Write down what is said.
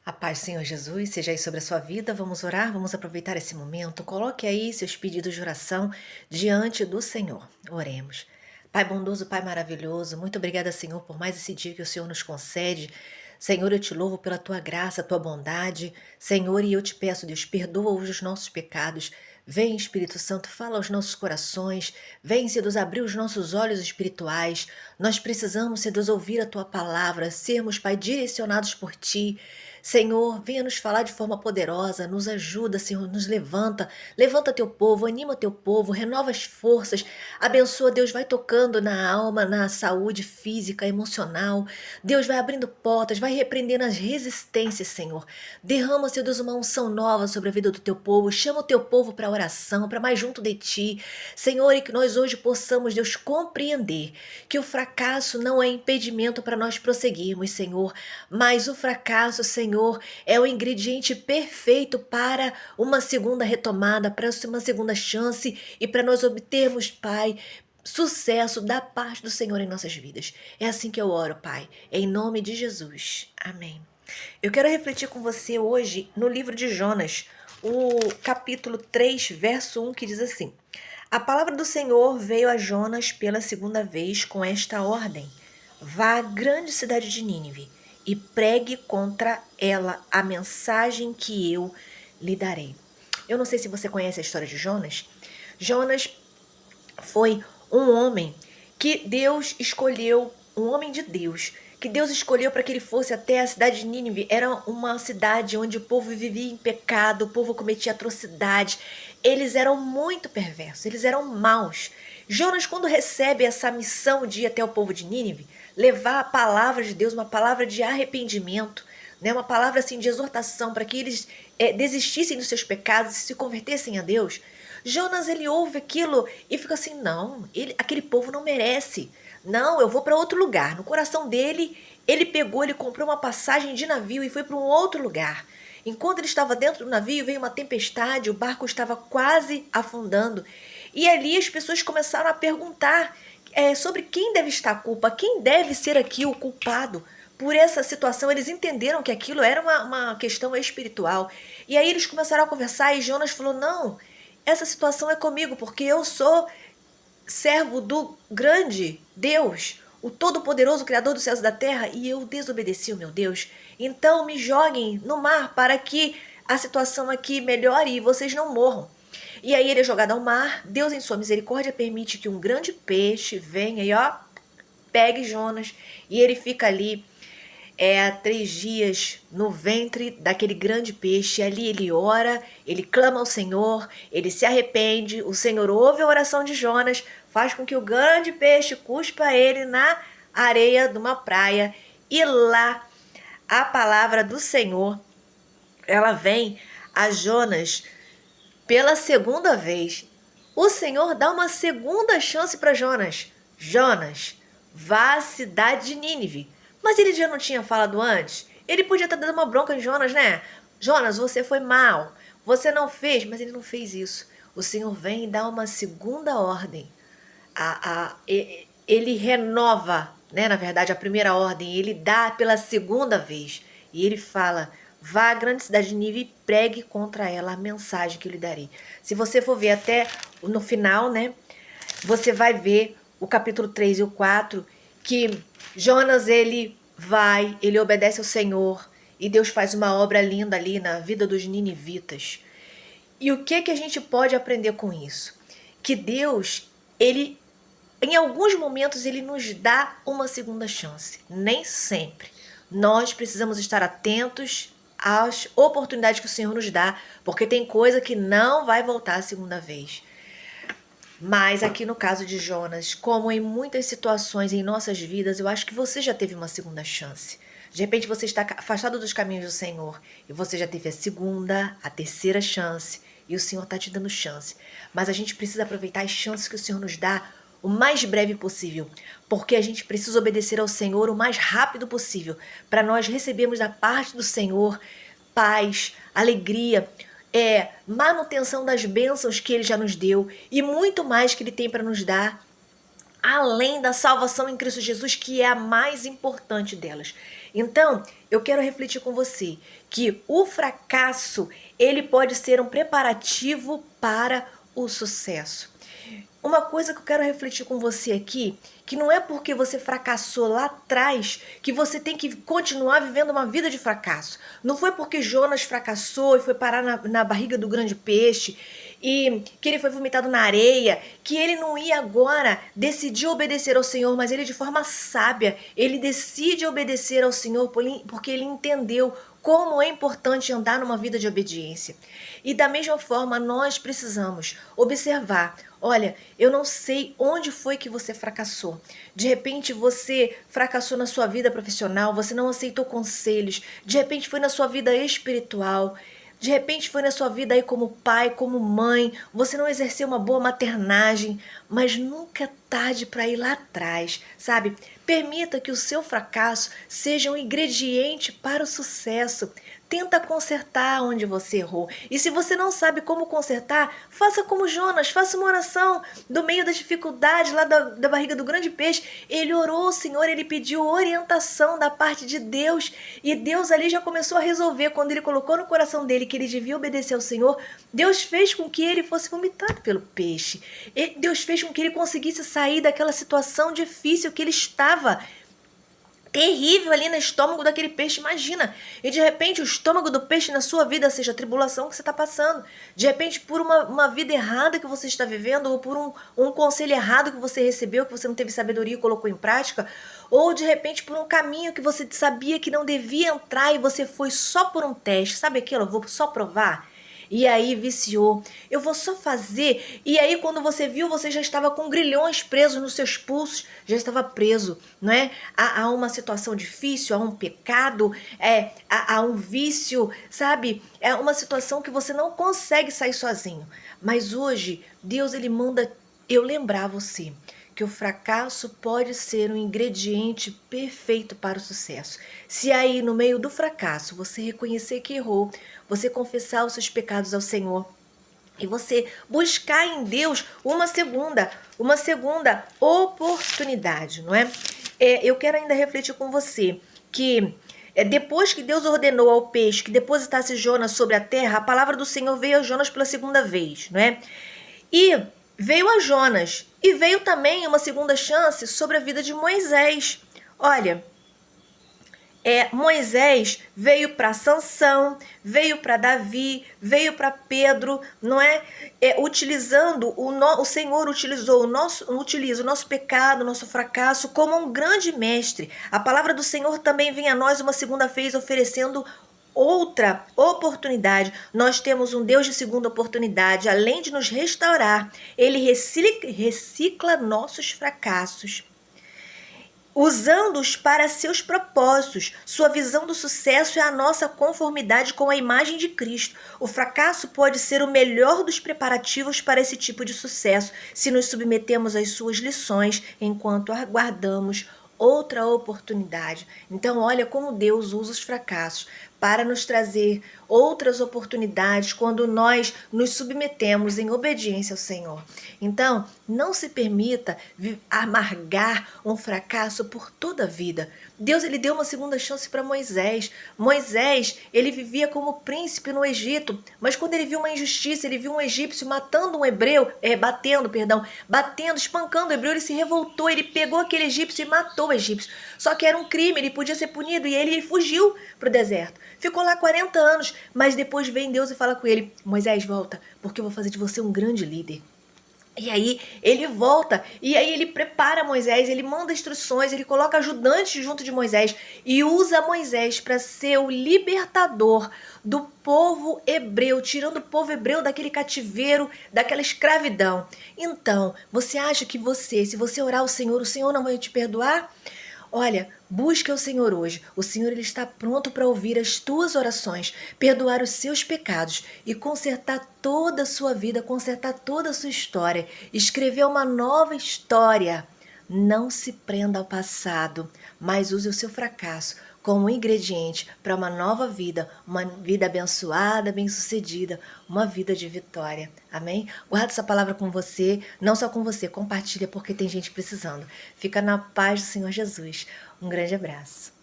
A paz, Senhor Jesus, seja aí sobre a sua vida. Vamos orar, vamos aproveitar esse momento. Coloque aí seus pedidos de oração diante do Senhor. Oremos. Pai bondoso, Pai maravilhoso, muito obrigada, Senhor, por mais esse dia que o Senhor nos concede. Senhor, eu te louvo pela tua graça, tua bondade. Senhor, e eu te peço, Deus, perdoa os nossos pecados. Vem, Espírito Santo, fala aos nossos corações. Vem, Senhor Deus, abrir os nossos olhos espirituais. Nós precisamos, Senhor Deus, ouvir a tua palavra, sermos, Pai, direcionados por ti. Senhor, venha nos falar de forma poderosa, nos ajuda, Senhor, nos levanta, levanta teu povo, anima teu povo, renova as forças, abençoa, Deus, vai tocando na alma, na saúde física, emocional, Deus vai abrindo portas, vai repreendendo as resistências, Senhor, derrama, Senhor Deus, uma unção nova sobre a vida do teu povo, chama o teu povo para oração, para mais junto de ti, Senhor, e que nós hoje possamos, Deus, compreender que o fracasso não é impedimento para nós prosseguirmos, Senhor, mas o fracasso, Senhor, é o ingrediente perfeito para uma segunda retomada, para uma segunda chance e para nós obtermos, Pai, sucesso da parte do Senhor em nossas vidas. É assim que eu oro, Pai, em nome de Jesus. Amém. Eu quero refletir com você hoje no livro de Jonas, o capítulo 3, verso 1, que diz assim: A palavra do Senhor veio a Jonas pela segunda vez com esta ordem: Vá à grande cidade de Nínive e pregue contra ela a mensagem que eu lhe darei. Eu não sei se você conhece a história de Jonas. Jonas foi um homem que Deus escolheu, um homem de Deus, que Deus escolheu para que ele fosse até a cidade de Nínive. Era uma cidade onde o povo vivia em pecado, o povo cometia atrocidades. Eles eram muito perversos, eles eram maus. Jonas, quando recebe essa missão de ir até o povo de Nínive, levar a palavra de Deus, uma palavra de arrependimento, né, uma palavra assim de exortação para que eles desistissem dos seus pecados e se convertessem a Deus, Jonas, ele ouve aquilo e fica assim, não, aquele povo não merece. Não, eu vou para outro lugar. No coração dele, ele pegou, ele comprou uma passagem de navio e foi para um outro lugar. Enquanto ele estava dentro do navio, veio uma tempestade, o barco estava quase afundando. E ali as pessoas começaram a perguntar sobre quem deve estar a culpa, quem deve ser aqui o culpado por essa situação. Eles entenderam que aquilo era uma questão espiritual. E aí eles começaram a conversar e Jonas falou, não, essa situação é comigo, porque eu sou servo do grande Deus, o Todo-Poderoso, Criador dos céus e da terra, e eu desobedeci o meu Deus. Então me joguem no mar para que a situação aqui melhore e vocês não morram. E aí ele é jogado ao mar. Deus, em sua misericórdia, permite que um grande peixe venha e pegue Jonas, e ele fica ali há 3 dias no ventre daquele grande peixe. Ali ele ora, ele clama ao Senhor, ele se arrepende, o Senhor ouve a oração de Jonas, faz com que o grande peixe cuspa ele na areia de uma praia, e lá a palavra do Senhor, ela vem a Jonas pela segunda vez. O Senhor dá uma segunda chance para Jonas. Jonas, vá à cidade de Nínive. Mas ele já não tinha falado antes? Ele podia estar dando uma bronca em Jonas, né? Jonas, você foi mal. Você não fez, mas ele não fez isso. O Senhor vem e dá uma segunda ordem. Ele renova, né? Na verdade, a primeira ordem. Ele dá pela segunda vez. E ele fala: vá à grande cidade de Nínive e pregue contra ela a mensagem que eu lhe darei. Se você for ver até no final, né? Você vai ver o capítulo 3 e o 4, que Jonas, ele vai, ele obedece ao Senhor, e Deus faz uma obra linda ali na vida dos ninivitas. E o que a gente pode aprender com isso? Que Deus, ele, em alguns momentos, ele nos dá uma segunda chance. Nem sempre. Nós precisamos estar atentos às oportunidades que o Senhor nos dá, porque tem coisa que não vai voltar a segunda vez. Mas aqui no caso de Jonas, como em muitas situações em nossas vidas, eu acho que você já teve uma segunda chance. De repente você está afastado dos caminhos do Senhor e você já teve a segunda, a terceira chance, e o Senhor está te dando chance. Mas a gente precisa aproveitar as chances que o Senhor nos dá o mais breve possível, porque a gente precisa obedecer ao Senhor o mais rápido possível, para nós recebermos da parte do Senhor paz, alegria, manutenção das bênçãos que Ele já nos deu e muito mais que Ele tem para nos dar, além da salvação em Cristo Jesus, que é a mais importante delas. Então, eu quero refletir com você que o fracasso, ele pode ser um preparativo para o sucesso. Uma coisa que eu quero refletir com você aqui, que não é porque você fracassou lá atrás que você tem que continuar vivendo uma vida de fracasso. Não foi porque Jonas fracassou e foi parar na barriga do grande peixe e que ele foi vomitado na areia, que ele não ia agora decidir obedecer ao Senhor, mas ele de forma sábia, ele decide obedecer ao Senhor porque ele entendeu como é importante andar numa vida de obediência. E da mesma forma, nós precisamos observar. Olha, eu não sei onde foi que você fracassou. De repente você fracassou na sua vida profissional, você não aceitou conselhos. De repente foi na sua vida espiritual. De repente foi na sua vida aí como pai, como mãe, você não exerceu uma boa maternagem, mas nunca é tarde para ir lá atrás, sabe? Permita que o seu fracasso seja um ingrediente para o sucesso. Tenta consertar onde você errou. E se você não sabe como consertar, faça como Jonas, faça uma oração do meio das dificuldades lá da barriga do grande peixe. Ele orou ao Senhor, ele pediu orientação da parte de Deus. E Deus ali já começou a resolver. Quando ele colocou no coração dele que ele devia obedecer ao Senhor, Deus fez com que ele fosse vomitado pelo peixe. E Deus fez com que ele conseguisse sair daquela situação difícil que ele estava. Terrível ali no estômago daquele peixe, imagina. E de repente o estômago do peixe na sua vida seja a tribulação que você está passando. De repente por uma vida errada que você está vivendo, ou por um conselho errado que você recebeu, que você não teve sabedoria e colocou em prática, ou de repente por um caminho que você sabia que não devia entrar e você foi só por um teste. Sabe aquilo? Eu vou só provar. E aí viciou, eu vou só fazer. E aí quando você viu, você já estava com grilhões presos nos seus pulsos, já estava preso, não é? A uma situação difícil, a um pecado, a um vício, sabe? É uma situação que você não consegue sair sozinho. Mas hoje, Deus ele manda eu lembrar você que o fracasso pode ser um ingrediente perfeito para o sucesso. Se aí no meio do fracasso você reconhecer que errou, você confessar os seus pecados ao Senhor e você buscar em Deus uma segunda oportunidade, não é? Eu quero ainda refletir com você que depois que Deus ordenou ao peixe que depositasse Jonas sobre a terra, a palavra do Senhor veio a Jonas pela segunda vez, não é? E veio a Jonas e veio também uma segunda chance sobre a vida de Moisés. Olha, Moisés veio para Sansão, veio para Davi, veio para Pedro, não é? Utilizando o Senhor utiliza o nosso pecado, o nosso fracasso como um grande mestre. A palavra do Senhor também vem a nós uma segunda vez oferecendo outra oportunidade. Nós temos um Deus de segunda oportunidade, além de nos restaurar, ele recicla nossos fracassos, usando-os para seus propósitos. Sua visão do sucesso é a nossa conformidade com a imagem de Cristo. O fracasso pode ser o melhor dos preparativos para esse tipo de sucesso, se nos submetemos às suas lições enquanto aguardamos outra oportunidade. Então, olha como Deus usa os fracassos para nos trazer outras oportunidades quando nós nos submetemos em obediência ao Senhor. Então, não se permita amargar um fracasso por toda a vida. Deus ele deu uma segunda chance para Moisés. Moisés, ele vivia como príncipe no Egito, mas quando ele viu uma injustiça, ele viu um egípcio matando um hebreu, batendo, espancando o hebreu, ele se revoltou, ele pegou aquele egípcio e matou o egípcio. Só que era um crime, ele podia ser punido e ele fugiu para o deserto. Ficou lá 40 anos, mas depois vem Deus e fala com ele: Moisés, volta, porque eu vou fazer de você um grande líder. E aí ele volta, e aí ele prepara Moisés, ele manda instruções, ele coloca ajudantes junto de Moisés e usa Moisés para ser o libertador do povo hebreu, tirando o povo hebreu daquele cativeiro, daquela escravidão. Então, você acha que se você orar ao Senhor, o Senhor não vai te perdoar? Olha, busca o Senhor hoje. O Senhor ele está pronto para ouvir as tuas orações, perdoar os seus pecados e consertar toda a sua vida, consertar toda a sua história, escrever uma nova história. Não se prenda ao passado, mas use o seu fracasso como ingrediente para uma nova vida, uma vida abençoada, bem-sucedida, uma vida de vitória. Amém? Guarda essa palavra com você, não só com você, compartilha porque tem gente precisando. Fica na paz do Senhor Jesus. Um grande abraço.